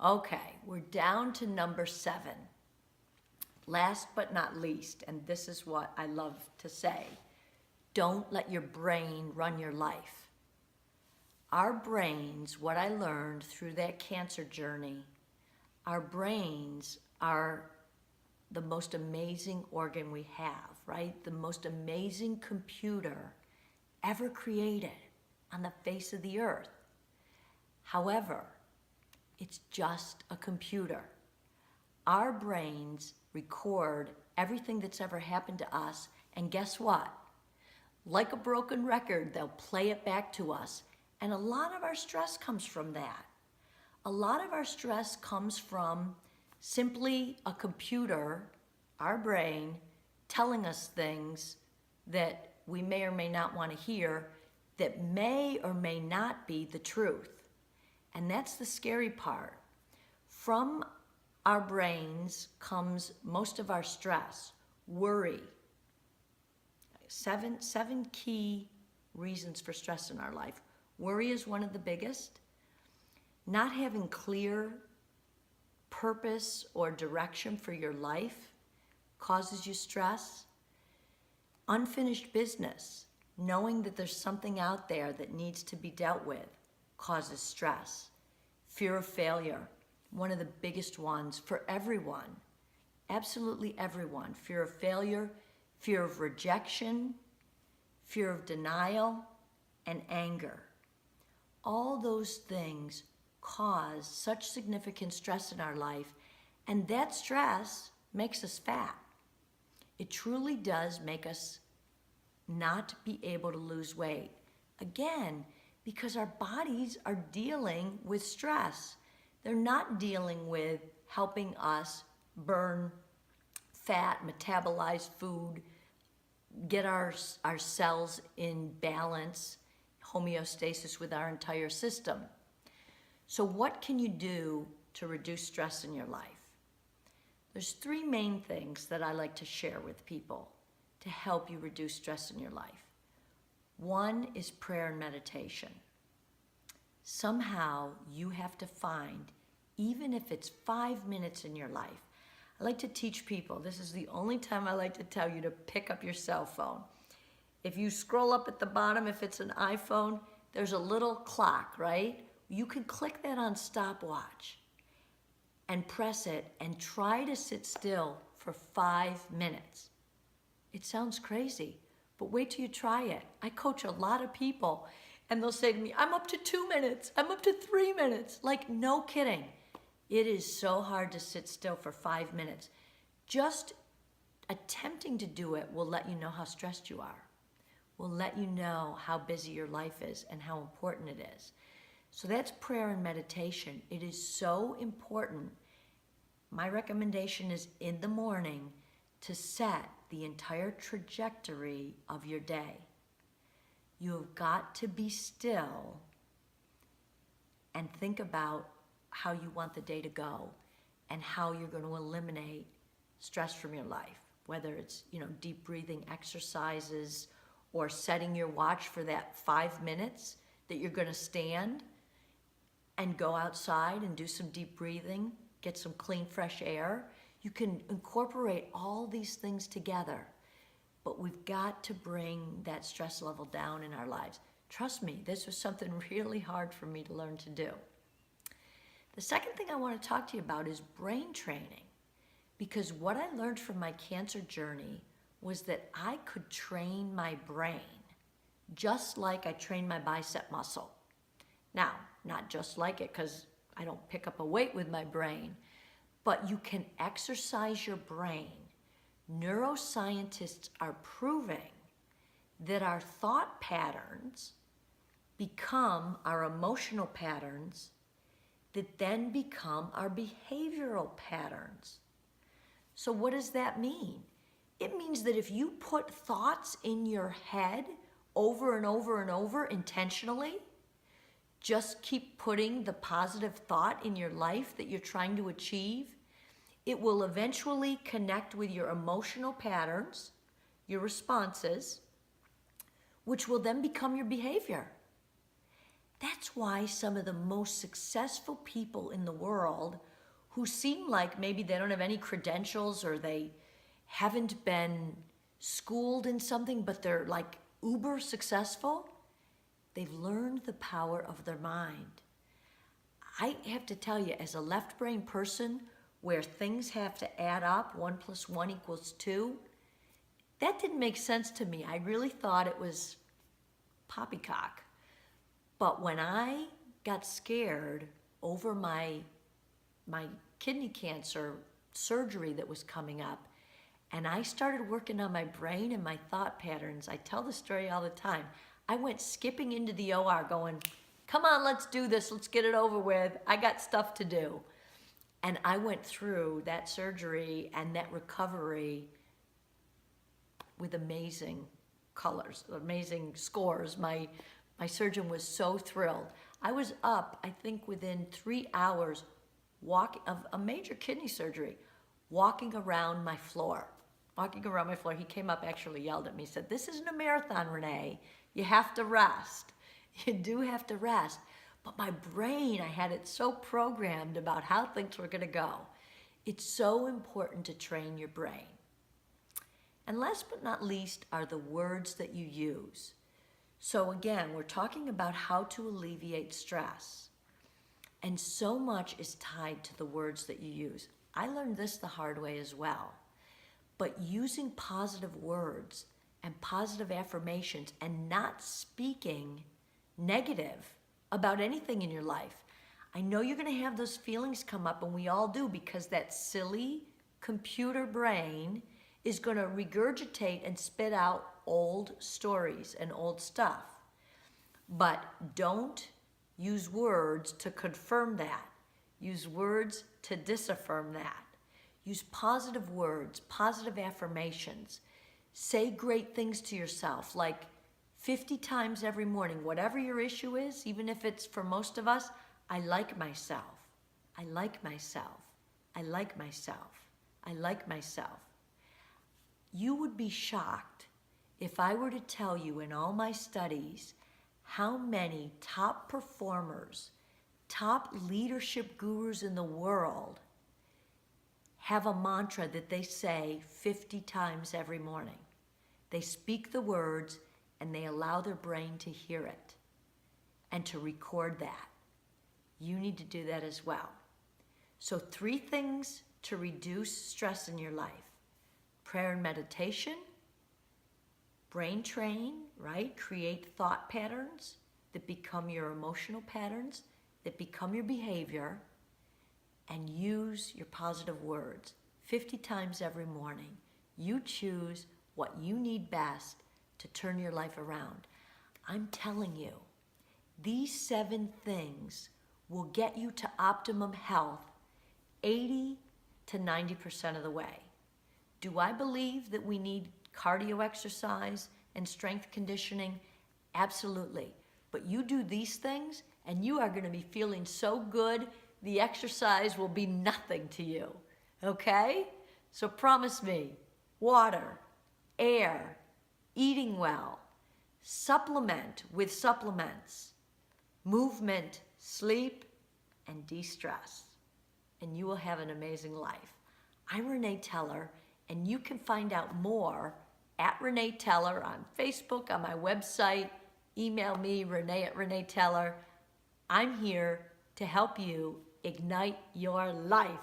Okay, we're down to number 7. Last but not least, and this is what I love to say, don't let your brain run your life. Our brains, what I learned through that cancer journey, our brains are the most amazing organ we have, right? The most amazing computer ever created on the face of the earth. However, it's just a computer. Our brains record everything that's ever happened to us, and guess what? Like a broken record, they'll play it back to us. And a lot of our stress comes from that. A lot of our stress comes from simply a computer, our brain, telling us things that we may or may not want to hear that may or may not be the truth. And that's the scary part. From our brains comes most of our stress, worry. Seven key reasons for stress in our life. Worry is one of the biggest. Not having clear purpose or direction for your life causes you stress. Unfinished business, knowing that there's something out there that needs to be dealt with, causes stress. Fear of failure, one of the biggest ones for everyone, absolutely everyone. Fear of failure, fear of rejection, fear of denial, and anger. All those things cause such significant stress in our life, and that stress makes us fat. It truly does make us not be able to lose weight. Again, because our bodies are dealing with stress. They're not dealing with helping us burn fat, metabolize food, get our cells in balance, homeostasis with our entire system. So what can you do to reduce stress in your life? There's 3 main things that I like to share with people to help you reduce stress in your life. One is prayer and meditation. Somehow you have to find, even if it's 5 minutes in your life. I like to teach people, this is the only time I like to tell you to pick up your cell phone. If you scroll up at the bottom, if it's an iPhone, there's a little clock, right? You can click that on stopwatch and press it and try to sit still for 5 minutes. It sounds crazy, but wait till you try it. I coach a lot of people and they'll say to me, I'm up to 2 minutes, I'm up to 3 minutes. Like, no kidding. It is so hard to sit still for 5 minutes. Just attempting to do it will let you know how stressed you are. Will let you know how busy your life is and how important it is. So that's prayer and meditation. It is so important. My recommendation is in the morning to set the entire trajectory of your day. You have got to be still and think about how you want the day to go and how you're going to eliminate stress from your life, whether it's, deep breathing exercises or setting your watch for that 5 minutes that you're going to stand and go outside and do some deep breathing, get some clean, fresh air. You can incorporate all these things together, but we've got to bring that stress level down in our lives. Trust me, this was something really hard for me to learn to do. The second thing I want to talk to you about is brain training, because what I learned from my cancer journey was that I could train my brain just like I train my bicep muscle. Now, not just like it, because I don't pick up a weight with my brain, but you can exercise your brain. Neuroscientists are proving that our thought patterns become our emotional patterns that then become our behavioral patterns. So what does that mean? It means that if you put thoughts in your head over and over and over intentionally, just keep putting the positive thought in your life that you're trying to achieve, it will eventually connect with your emotional patterns, your responses, which will then become your behavior. That's why some of the most successful people in the world who seem like maybe they don't have any credentials or they haven't been schooled in something, but they're like uber successful, they've learned the power of their mind. I have to tell you, as a left brain person where things have to add up, 1 + 1 = 2, that didn't make sense to me. I really thought it was poppycock. But when I got scared over my kidney cancer surgery that was coming up, and I started working on my brain and my thought patterns, I tell the story all the time. I went skipping into the OR going, come on, let's do this. Let's get it over with. I got stuff to do. And I went through that surgery and that recovery with amazing colors, amazing scores. My surgeon was so thrilled. I was up, I think within 3 hours of a major kidney surgery, walking around my floor. He came up, actually yelled at me, said, this isn't a marathon, Renee. You have to rest. You do have to rest. But my brain, I had it so programmed about how things were going to go. It's so important to train your brain. And last but not least are the words that you use. So again, we're talking about how to alleviate stress. And so much is tied to the words that you use. I learned this the hard way as well. But using positive words and positive affirmations and not speaking negative about anything in your life. I know you're going to have those feelings come up, and we all do, because that silly computer brain is going to regurgitate and spit out old stories and old stuff. But don't use words to confirm that. Use words to disaffirm that. Use positive words, positive affirmations. Say great things to yourself, like 50 times every morning, whatever your issue is, even if it's for most of us, I like myself. I like myself. I like myself. I like myself. You would be shocked if I were to tell you in all my studies how many top performers, top leadership gurus in the world have a mantra that they say 50 times every morning. They speak the words and they allow their brain to hear it and to record that. You need to do that as well. So 3 things to reduce stress in your life: prayer and meditation, brain train, right? Create thought patterns that become your emotional patterns, that become your behavior, and use your positive words 50 times every morning. You choose what you need best to turn your life around. I'm telling you, these 7 things will get you to optimum health 80 to 90% of the way. Do I believe that we need cardio exercise and strength conditioning? Absolutely. But you do these things and you are going to be feeling so good, the exercise will be nothing to you. Okay? So promise me, water, air, eating well, supplement with supplements, movement, sleep, and de-stress. And you will have an amazing life. I'm Renee Teller, and you can find out more at Renee Teller on Facebook, on my website. Email me, Renee@ReneeTeller. I'm here to help you ignite your life.